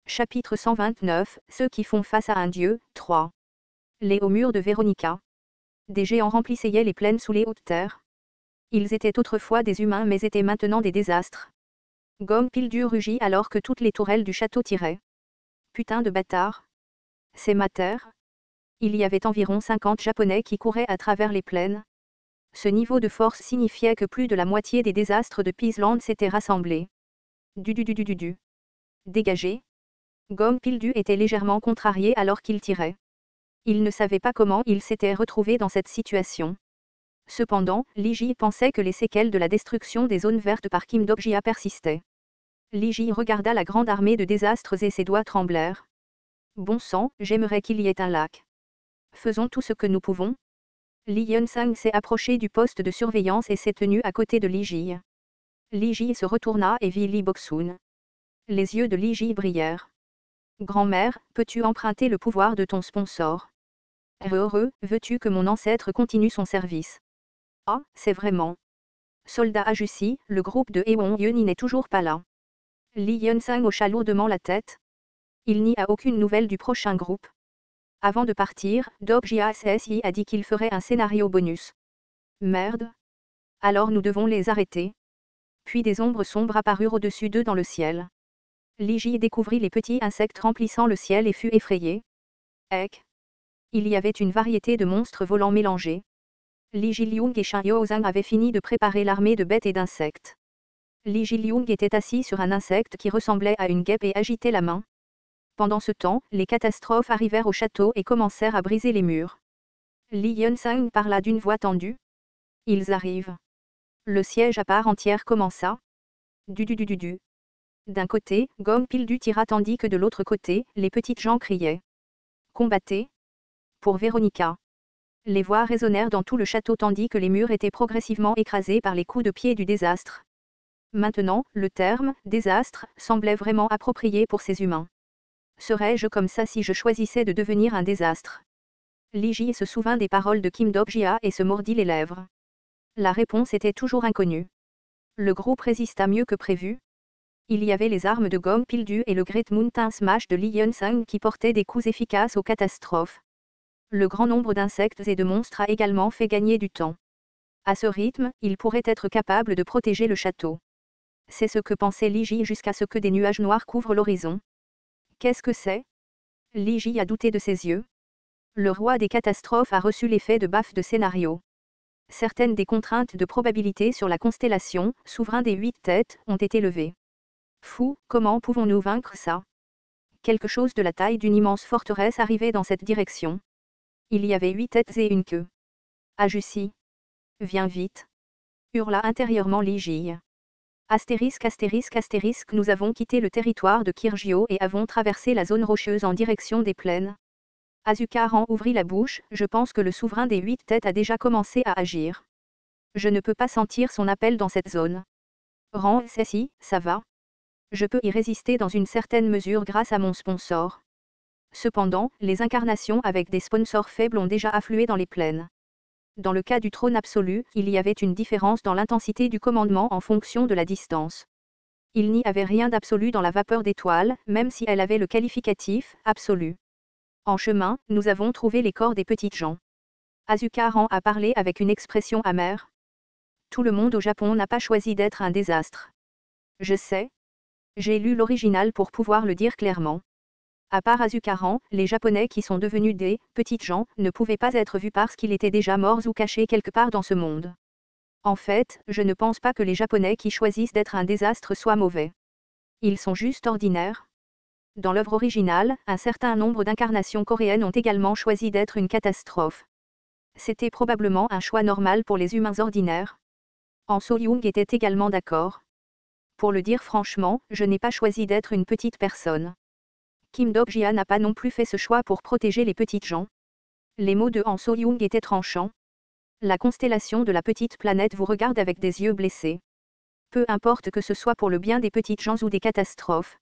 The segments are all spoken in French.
Chapitre 129, Ceux qui font face à un dieu, 3. Les hauts murs de Véronica. Des géants remplissaient les plaines sous les hautes terres. Ils étaient autrefois des humains mais étaient maintenant des désastres. Gomme Pildu rugit alors que toutes les tourelles du château tiraient. Putain de bâtard. C'est ma terre. Il y avait environ 50 Japonais qui couraient à travers les plaines. Ce niveau de force signifiait que plus de la moitié des désastres de Peaceland s'étaient rassemblés. Du. Dégagé. Gomme Pildu était légèrement contrarié alors qu'il tirait. Il ne savait pas comment il s'était retrouvé dans cette situation. Cependant, Liji pensait que les séquelles de la destruction des zones vertes par Kim Dok-jia persistaient. Liji regarda la grande armée de désastres et ses doigts tremblèrent. Bon sang, j'aimerais qu'il y ait un lac. Faisons tout ce que nous pouvons. Li Yunsang s'est approché du poste de surveillance et s'est tenu à côté de Liji. Liji se retourna et vit Li Boksun. Les yeux de Liji brillèrent. Grand-mère, peux-tu emprunter le pouvoir de ton sponsor? Heureux, veux-tu que mon ancêtre continue son service? Ah, c'est vraiment. Soldat ajussi, le groupe de Ewon Yun n'est toujours pas là. Li Yunsang hocha lourdement la tête. Il n'y a aucune nouvelle du prochain groupe. Avant de partir, Dok-jia SSI a dit qu'il ferait un scénario bonus. Merde. Alors nous devons les arrêter. Puis des ombres sombres apparurent au-dessus d'eux dans le ciel. Liji découvrit les petits insectes remplissant le ciel et fut effrayé. Ek. Il y avait une variété de monstres volants mélangés. Li Jiliung et Shin Yozang avaient fini de préparer l'armée de bêtes et d'insectes. Li Jiliung était assis sur un insecte qui ressemblait à une guêpe et agitait la main. Pendant ce temps, les catastrophes arrivèrent au château et commencèrent à briser les murs. Li Yunsang parla d'une voix tendue. Ils arrivent. Le siège à part entière commença. Du. D'un côté, Gomme Pildu tira tandis que de l'autre côté, les petites gens criaient. Combattez. Pour Véronica. Les voix résonnèrent dans tout le château tandis que les murs étaient progressivement écrasés par les coups de pied du désastre. Maintenant, le terme « désastre » semblait vraiment approprié pour ces humains. Serais-je comme ça si je choisissais de devenir un désastre? Liji se souvint des paroles de Kim Dok-jia et se mordit les lèvres. La réponse était toujours inconnue. Le groupe résista mieux que prévu. Il y avait les armes de Gomme Pildu et le Great Mountain Smash de Li Yunsang qui portaient des coups efficaces aux catastrophes. Le grand nombre d'insectes et de monstres a également fait gagner du temps. À ce rythme, il pourrait être capable de protéger le château. C'est ce que pensait Liji jusqu'à ce que des nuages noirs couvrent l'horizon. Qu'est-ce que c'est? Liji a douté de ses yeux. Le roi des catastrophes a reçu l'effet de baffe de scénario. Certaines des contraintes de probabilité sur la constellation, souverain des 8 têtes, ont été levées. Fou, comment pouvons-nous vaincre ça? Quelque chose de la taille d'une immense forteresse arrivait dans cette direction. Il y avait 8 têtes et une queue. Ajussi. Viens vite. Hurla intérieurement Liji. Astérisque, nous avons quitté le territoire de Kirgio et avons traversé la zone rocheuse en direction des plaines. Azukaran ouvrit la bouche, je pense que le souverain des 8 têtes a déjà commencé à agir. Je ne peux pas sentir son appel dans cette zone. Ran SSI, ça va. Je peux y résister dans une certaine mesure grâce à mon sponsor. Cependant, les incarnations avec des sponsors faibles ont déjà afflué dans les plaines. Dans le cas du trône absolu, il y avait une différence dans l'intensité du commandement en fonction de la distance. Il n'y avait rien d'absolu dans la vapeur d'étoiles, même si elle avait le qualificatif « absolu ». En chemin, nous avons trouvé les corps des petites gens. Azukaran a parlé avec une expression amère. Tout le monde au Japon n'a pas choisi d'être un désastre. Je sais. J'ai lu l'original pour pouvoir le dire clairement. À part Azukaran, les Japonais qui sont devenus des « petites gens » ne pouvaient pas être vus parce qu'ils étaient déjà morts ou cachés quelque part dans ce monde. En fait, je ne pense pas que les Japonais qui choisissent d'être un désastre soient mauvais. Ils sont juste ordinaires. Dans l'œuvre originale, un certain nombre d'incarnations coréennes ont également choisi d'être une catastrophe. C'était probablement un choix normal pour les humains ordinaires. Han So-young était également d'accord. Pour le dire franchement, je n'ai pas choisi d'être une petite personne. Kim Dok-jia n'a pas non plus fait ce choix pour protéger les petites gens. Les mots de Han So-young étaient tranchants. La constellation de la petite planète vous regarde avec des yeux blessés. Peu importe que ce soit pour le bien des petites gens ou des catastrophes.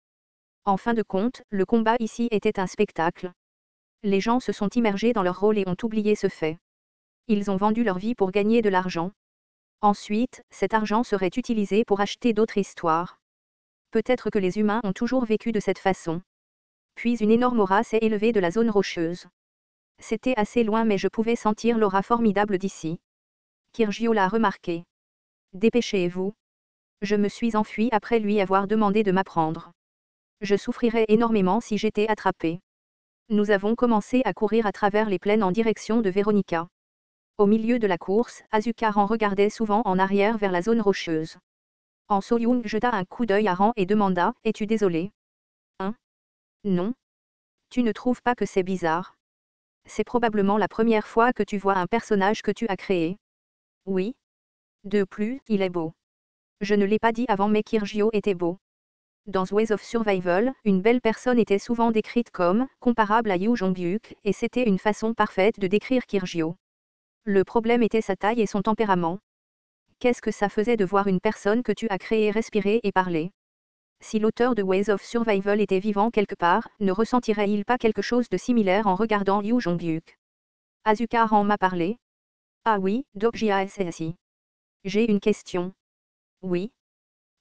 En fin de compte, le combat ici était un spectacle. Les gens se sont immergés dans leur rôle et ont oublié ce fait. Ils ont vendu leur vie pour gagner de l'argent. Ensuite, cet argent serait utilisé pour acheter d'autres histoires. Peut-être que les humains ont toujours vécu de cette façon. Puis une énorme aura s'est élevée de la zone rocheuse. C'était assez loin mais je pouvais sentir l'aura formidable d'ici. Kyrgios l'a remarqué. Dépêchez-vous. Je me suis enfui après lui avoir demandé de m'apprendre. Je souffrirais énormément si j'étais attrapé. Nous avons commencé à courir à travers les plaines en direction de Véronica. Au milieu de la course, Azukaran regardait souvent en arrière vers la zone rocheuse. En So-young jeta un coup d'œil à Ran et demanda, « Es-tu désolé ? Hein ? Non. Tu ne trouves pas que c'est bizarre ? C'est probablement la première fois que tu vois un personnage que tu as créé. Oui. De plus, il est beau. Je ne l'ai pas dit avant mais Kyrgios était beau. Dans Ways of Survival, une belle personne était souvent décrite comme comparable à Yoo Jong-hyuk, et c'était une façon parfaite de décrire Kyrgios. Le problème était sa taille et son tempérament. Qu'est-ce que ça faisait de voir une personne que tu as créée respirer et parler ? Si l'auteur de Ways of Survival était vivant quelque part, ne ressentirait-il pas quelque chose de similaire en regardant Yoo Jong-hyuk ? Azukaran m'a parlé. Ah oui, DokjiaSSI. J'ai une question. Oui.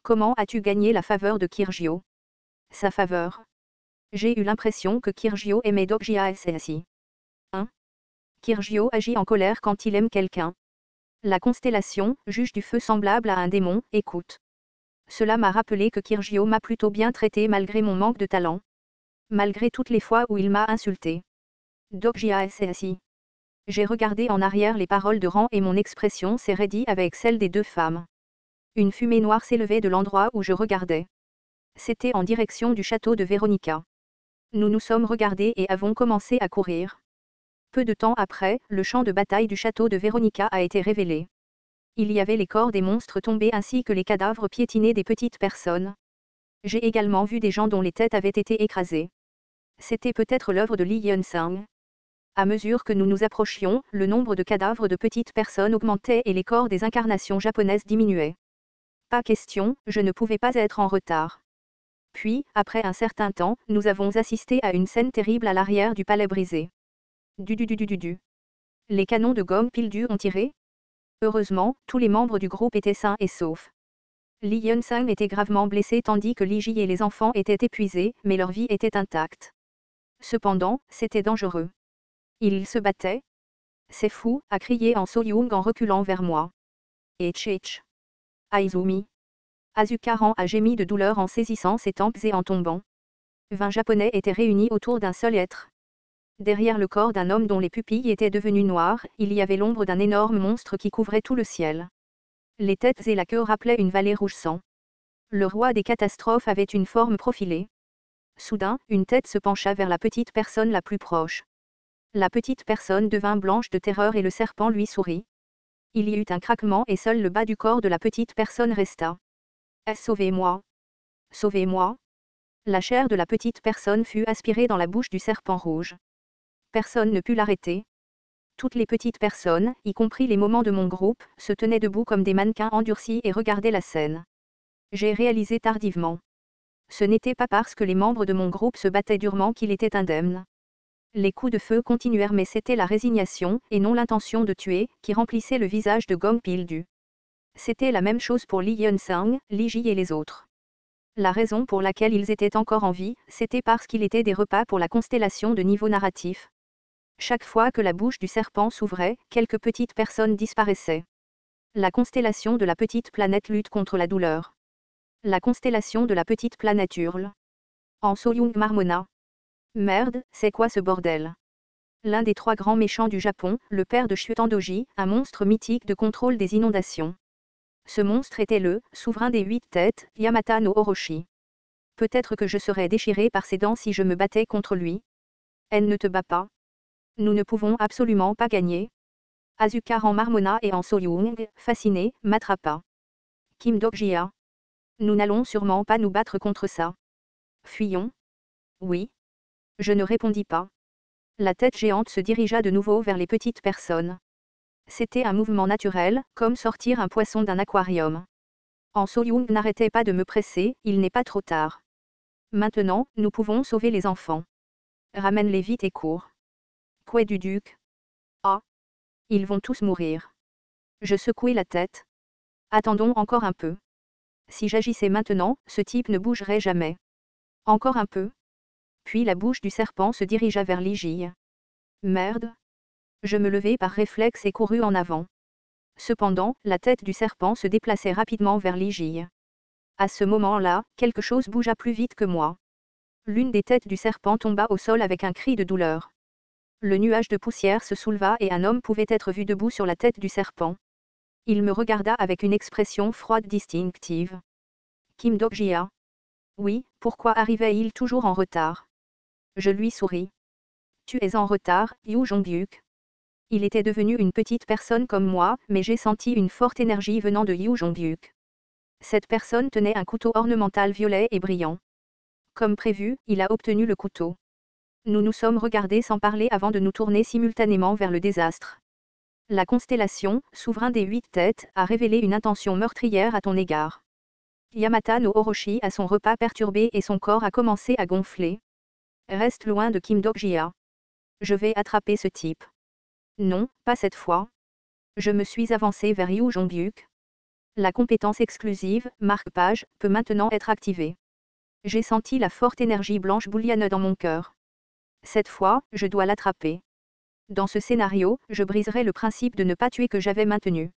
Comment as-tu gagné la faveur de Kyrgios ? Sa faveur. J'ai eu l'impression que Kyrgios aimait DokjiaSSI. Hein ? Kyrgios agit en colère quand il aime quelqu'un. La constellation, juge du feu semblable à un démon, écoute. Cela m'a rappelé que Kyrgios m'a plutôt bien traité malgré mon manque de talent. Malgré toutes les fois où il m'a insulté. DokjiaSSI. J'ai regardé en arrière les paroles de Ran et mon expression s'est raidie avec celle des deux femmes. Une fumée noire s'élevait de l'endroit où je regardais. C'était en direction du château de Véronica. Nous nous sommes regardés et avons commencé à courir. Peu de temps après, le champ de bataille du château de Véronica a été révélé. Il y avait les corps des monstres tombés ainsi que les cadavres piétinés des petites personnes. J'ai également vu des gens dont les têtes avaient été écrasées. C'était peut-être l'œuvre de Lee Hyun-sang. À mesure que nous nous approchions, le nombre de cadavres de petites personnes augmentait et les corps des incarnations japonaises diminuaient. Pas question, je ne pouvais pas être en retard. Puis, après un certain temps, nous avons assisté à une scène terrible à l'arrière du palais brisé. Du. Les canons de gomme Pildu ont tiré ? Heureusement, tous les membres du groupe étaient sains et saufs. Lee Hyun-sang était gravement blessé tandis que Lee Ji et les enfants étaient épuisés, mais leur vie était intacte. Cependant, c'était dangereux. Ils se battaient ? C'est fou, a crié en So-young en reculant vers moi. Etch. Aizumi. Azukaran a gémi de douleur en saisissant ses tempes et en tombant. 20 Japonais étaient réunis autour d'un seul être. Derrière le corps d'un homme dont les pupilles étaient devenues noires, il y avait l'ombre d'un énorme monstre qui couvrait tout le ciel. Les têtes et la queue rappelaient une vallée rouge sang. Le roi des catastrophes avait une forme profilée. Soudain, une tête se pencha vers la petite personne la plus proche. La petite personne devint blanche de terreur et le serpent lui sourit. Il y eut un craquement et seul le bas du corps de la petite personne resta. Sauvez-moi. Sauvez-moi. La chair de la petite personne fut aspirée dans la bouche du serpent rouge. Personne ne put l'arrêter. Toutes les petites personnes, y compris les moments de mon groupe, se tenaient debout comme des mannequins endurcis et regardaient la scène. J'ai réalisé tardivement. Ce n'était pas parce que les membres de mon groupe se battaient durement qu'il était indemne. Les coups de feu continuèrent mais c'était la résignation, et non l'intention de tuer, qui remplissait le visage de Gong Pildu. C'était la même chose pour Lee Hyun-sang, Lee Ji et les autres. La raison pour laquelle ils étaient encore en vie, c'était parce qu'il était des repas pour la constellation de niveau narratif. Chaque fois que la bouche du serpent s'ouvrait, quelques petites personnes disparaissaient. La constellation de la petite planète lutte contre la douleur. La constellation de la petite planète hurle. En So-young marmonna. Merde, c'est quoi ce bordel ? L'un des 3 grands méchants du Japon, le père de Shutendoji, un monstre mythique de contrôle des inondations. Ce monstre était le souverain des 8 têtes, Yamata no Orochi. Peut-être que je serais déchiré par ses dents si je me battais contre lui. Elle ne te bat pas. Nous ne pouvons absolument pas gagner. Azukaran marmonna et en So-young, fasciné, m'attrapa. Kim Dok-jia. Nous n'allons sûrement pas nous battre contre ça. Fuyons. Oui. Je ne répondis pas. La tête géante se dirigea de nouveau vers les petites personnes. C'était un mouvement naturel, comme sortir un poisson d'un aquarium. En So-young n'arrêtait pas de me presser, il n'est pas trop tard. Maintenant, nous pouvons sauver les enfants. Ramène-les vite et cours. Quoi du duc ? Ah. Ils vont tous mourir. Je secouai la tête. Attendons encore un peu. Si j'agissais maintenant, ce type ne bougerait jamais. Encore un peu. Puis la bouche du serpent se dirigea vers Ligie. Merde. Je me levai par réflexe et courus en avant. Cependant, la tête du serpent se déplaçait rapidement vers Ligie. À ce moment-là, quelque chose bougea plus vite que moi. L'une des têtes du serpent tomba au sol avec un cri de douleur. Le nuage de poussière se souleva et un homme pouvait être vu debout sur la tête du serpent. Il me regarda avec une expression froide distinctive. Kim Dok-jia. Oui, pourquoi arrivait-il toujours en retard? Je lui souris. Tu es en retard, Yu Jongbyuk. Il était devenu une petite personne comme moi, mais j'ai senti une forte énergie venant de Yu Jongbyuk. Cette personne tenait un couteau ornemental violet et brillant. Comme prévu, il a obtenu le couteau. Nous nous sommes regardés sans parler avant de nous tourner simultanément vers le désastre. La constellation, souverain des 8 têtes, a révélé une intention meurtrière à ton égard. Yamata no Orochi a son repas perturbé et son corps a commencé à gonfler. Reste loin de Kim Dok-jia. Je vais attraper ce type. Non, pas cette fois. Je me suis avancé vers Yu Jongbyuk. La compétence exclusive, marque-page, peut maintenant être activée. J'ai senti la forte énergie blanche bouillonne dans mon cœur. Cette fois, je dois l'attraper. Dans ce scénario, je briserai le principe de ne pas tuer que j'avais maintenu.